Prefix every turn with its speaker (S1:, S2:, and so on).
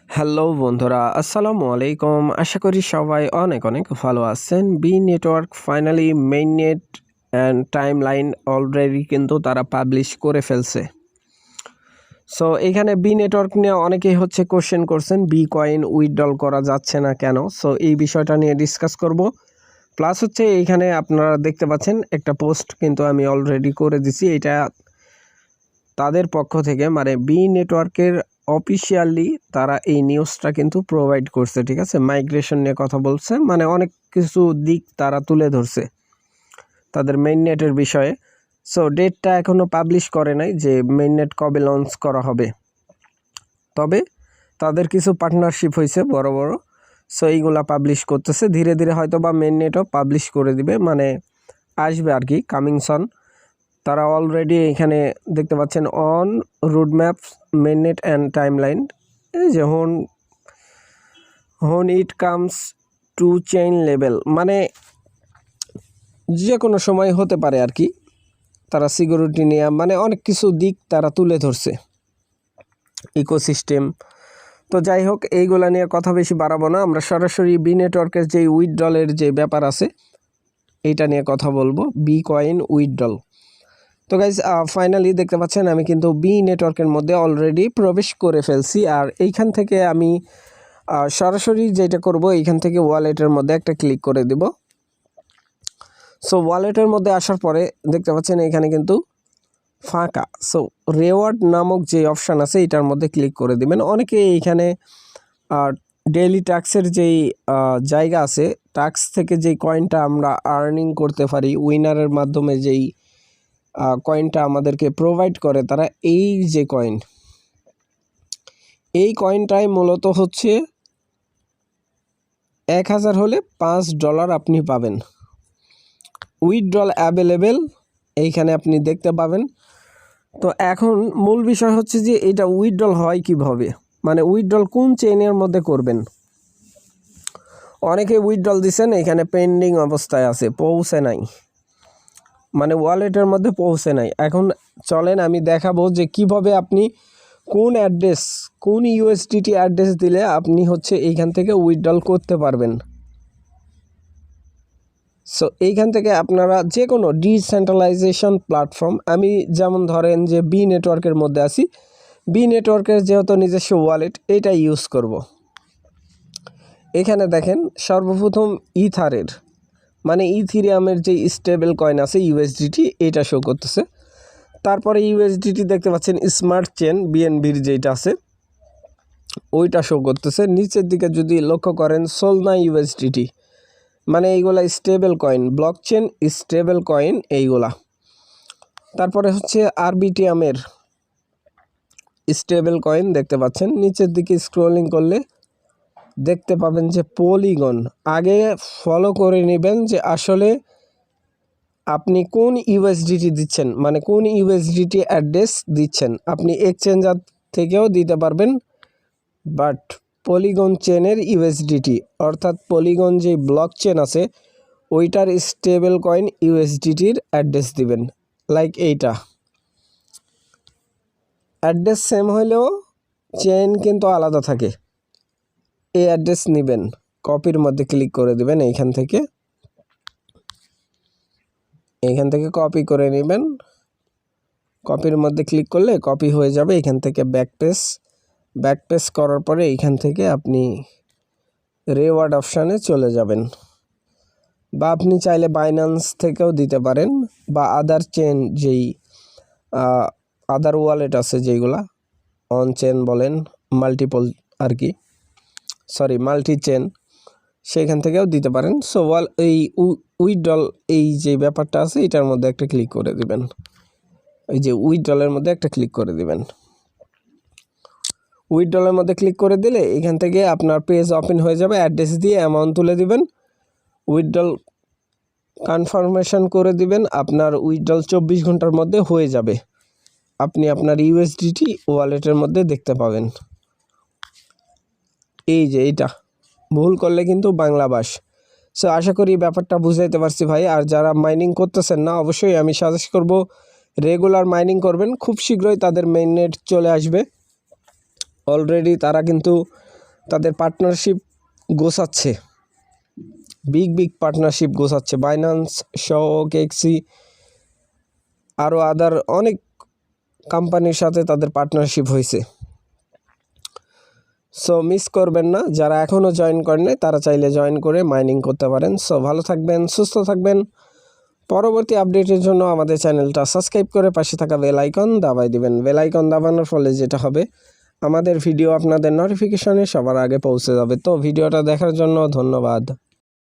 S1: Hello বন্ধুরা, আসসালামু আলাইকুম। আশা করি সবাই অনেক অনেক ভালো আছেন। B network finally mainnet and timeline already কিন্তু তারা পাবলিশ করে ফেলছে। সো এখানে বি নেটওয়ার্ক নিয়ে অনেকেই কোশ্চেন করছেন, বি কয়েন উইথড্রল করা যাচ্ছে না কেন। সো এই বিষয়টা নিয়ে ডিসকাস করব। প্লাস এইখানে আপনারা দেখতে পাচ্ছেন একটা পোস্ট কিন্তু আমি অলরেডি করে দিছি। এটা তাদের পক্ষ থেকে, মানে বি নেটওয়ার্কের অফিসিয়ালি তারা এই নিউজটা কিন্তু প্রোভাইড করছে। ঠিক আছে, মাইগ্রেশন নিয়ে কথা বলছে, মানে অনেক কিছু দিক তারা তুলে ধরছে তাদের মেইননেটের বিষয়ে। সো ডেটটা এখনও পাবলিশ করে নাই যে মেইননেট কবে লঞ্চ করা হবে, তবে তাদের কিছু পার্টনারশিপ হয়েছে বড় বড়। সো এইগুলা পাবলিশ করতেছে ধীরে ধীরে, হয়তো বা মেইননেটও পাবলিশ করে দিবে, মানে আসবে আর কি, কামিং সন। তারা অলরেডি এখানে দেখতে পাচ্ছেন on route map mainnet and timeline, এই যে হোন it comes to chain level, মানে যে কোনো সময় হতে পারে আর কি। তারা সিকিউরিটি নিয়ে মানে অনেক কিছু দিক তারা তুলে ধরছে, ইকোসিস্টেম। তো যাই হোক, এইগুলা নিয়ে কথা বেশি বাড়াবো না, আমরা সরাসরি বি নেটওয়ার্কের যে উইথড্রলের যে ব্যাপার আছে এইটা নিয়ে কথা বলবো, বি কয়েন উইথড্রল। তো গাইজ ফাইনালি দেখতে পাচ্ছেন আমি কিন্তু বি নেটওয়ার্কের মধ্যে অলরেডি প্রবেশ করে ফেলছি। আর এইখান থেকে আমি সরাসরি যেটা করব, এইখান থেকে ওয়ালেটের মধ্যে একটা ক্লিক করে দেব। সো ওয়ালেটের মধ্যে আসার পরে দেখতে পাচ্ছেন এখানে কিন্তু ফাঁকা। সো রেওয়ার্ড নামক যে অপশান আছে এটার মধ্যে ক্লিক করে দিবেন। অনেকে এইখানে ডেইলি ট্যাক্সের যেই জায়গা আছে, ট্যাক্স থেকে যেই কয়েনটা আমরা আর্নিং করতে পারি উইনারের মাধ্যমে, যেই কয়েনটা আমাদেরকে প্রোভাইড করে তারা, এই যে কয়েন, এই কয়েনটাই মূলত 1000 হলে $5 আপনি পাবেন। উইথড্রল অ্যাভেলেবেল এইখানে আপনি দেখতে পাবেন। তো এখন মূল বিষয় যে এটা উইথড্রল হয় কিভাবে, মানে উইথড্রল কোন চেইনের মধ্যে করবেন। অনেকে উইথড্রল দিচ্ছেন, এখানে পেন্ডিং অবস্থায় আছে, পৌঁছে নাই, মানে ওয়ালেটের মধ্যে পৌঁছে নাই। এখন চলেন আমি দেখাবো যে কিভাবে আপনি কোন অ্যাড্রেস, কোন ইউএসডিটি অ্যাড্রেস দিলে আপনি এইখান থেকে উইথড্রল করতে পারবেন। সো এইখান থেকে আপনারা যে কোনো ডিসেন্ট্রালাইজেশন প্ল্যাটফর্ম, আমি যেমন ধরেন যে বি নেটওয়ার্কের মধ্যে আছি, বি নেটওয়ার্কের যেহেতু নিজস্ব ওয়ালেট, এইটা ইউজ করব। এখানে দেখেন সর্বপ্রথম ইথারের, মানে ইথিরিয়ামের যে স্টেবল কয়েন আছে ইউএসডিটি, এটা শো করতেছে। তারপরে ইউএসডিটি দেখতে পাচ্ছেন স্মার্ট চেন বিএনবির যেটা আছে ওইটা শো করতেছে। নিচের দিকে যদি লক্ষ্য করেন সোলনা ইউএসডিটি, মানে এইগুলা stable coin, block chain stable coin এইগুলা। তারপরে আরবিটিএমের স্টেবল কয়েন দেখতে পাচ্ছেন। নিচের দিকে স্ক্রলিং করলে দেখতে পাবেন যে পলিগন। আগে ফলো করে নেবেন যে আসলে আপনি কোন ইউএসডিটি দিচ্ছেন, মানে কোন ইউএসডিটি অ্যাড্রেস দিচ্ছেন। আপনি এক্সচেঞ্জার থেকেও দিতে পারবেন, বাট পলিগন চেনের ইউএসডিটি, অর্থাৎ পলিগন যে ব্লক চেন আছে ওইটার স্টেবল কয়েন ইউএসডিটির অ্যাড্রেস দিবেন। লাইক এইটা অ্যাড্রেস সেম হলেও চেন কিন্তু আলাদা থাকে। এই অ্যাড্রেস নেবেন, কপির মধ্যে ক্লিক করে দিবেন, এইখান থেকে কপি করে নেবেন। কপির মধ্যে ক্লিক করলে কপি হয়ে যাবে। এখান থেকে ব্যাকপেস করার পরে এইখান থেকে আপনি রেওয়ার্ড অপশানে চলে যাবেন, বা আপনি চাইলে বাইন্যান্স থেকেও দিতে পারেন, বা আদার চেন যেই আদার ওয়ালেট আছে যেইগুলা অন চেন বলেন, মাল্টিপল আর কি, মাল্টি চেন, সেইখান থেকেও দিতে পারেন। সো এই উইথড্রল এই যে ব্যাপারটা আছে এটার মধ্যে একটা ক্লিক করে দিবেন, এই যে উইথড্রলের মধ্যে একটা ক্লিক করে দিবেন। উইথড্রলের মধ্যে ক্লিক করে দিলে এখান থেকে আপনার পেজ ওপেন হয়ে যাবে। অ্যাড্রেস দিয়ে অ্যামাউন্ট তুলে দিবেন, উইথড্রল কনফার্মেশন করে দিবেন। আপনার উইথড্রল 24 ঘন্টার মধ্যে হয়ে যাবে। আপনি আপনার ইউএসডিটি ওয়ালেটের মধ্যে দেখতে পাবেন। এই যে এইটা ভুল করলে কিন্তু বাংলা ভাষ। সো আশা করি ব্যাপারটা বুঝাইতে পারছি ভাই। আর যারা মাইনিং করতেছেন না, অবশ্যই আমি সাজেস্ট করব রেগুলার মাইনিং করবেন। খুব শীঘ্রই তাদের মেইননেট চলে আসবে। অলরেডি তারা কিন্তু তাদের পার্টনারশিপ গোছাচ্ছে, বিগ পার্টনারশিপ গোছাচ্ছে। বাইন্যান্স সহ কেক্সি আরও আদার অনেক কোম্পানির সাথে তাদের পার্টনারশিপ হয়েছে। সো মিস করবেন না, যারা এখনও জয়েন করেন নাই তারা চাইলে জয়েন করে মাইনিং করতে পারেন। সো ভালো থাকবেন, সুস্থ থাকবেন। পরবর্তী আপডেটের জন্য আমাদের চ্যানেলটা সাবস্ক্রাইব করে পাশে থাকা বেল আইকন দাবাই দিবেন। বেল আইকন দাবানোর ফলে যেটা হবে, আমাদের ভিডিও আপনাদের নোটিফিকেশনে সবার আগে পৌঁছে যাবে। তো ভিডিওটা দেখার জন্য ধন্যবাদ।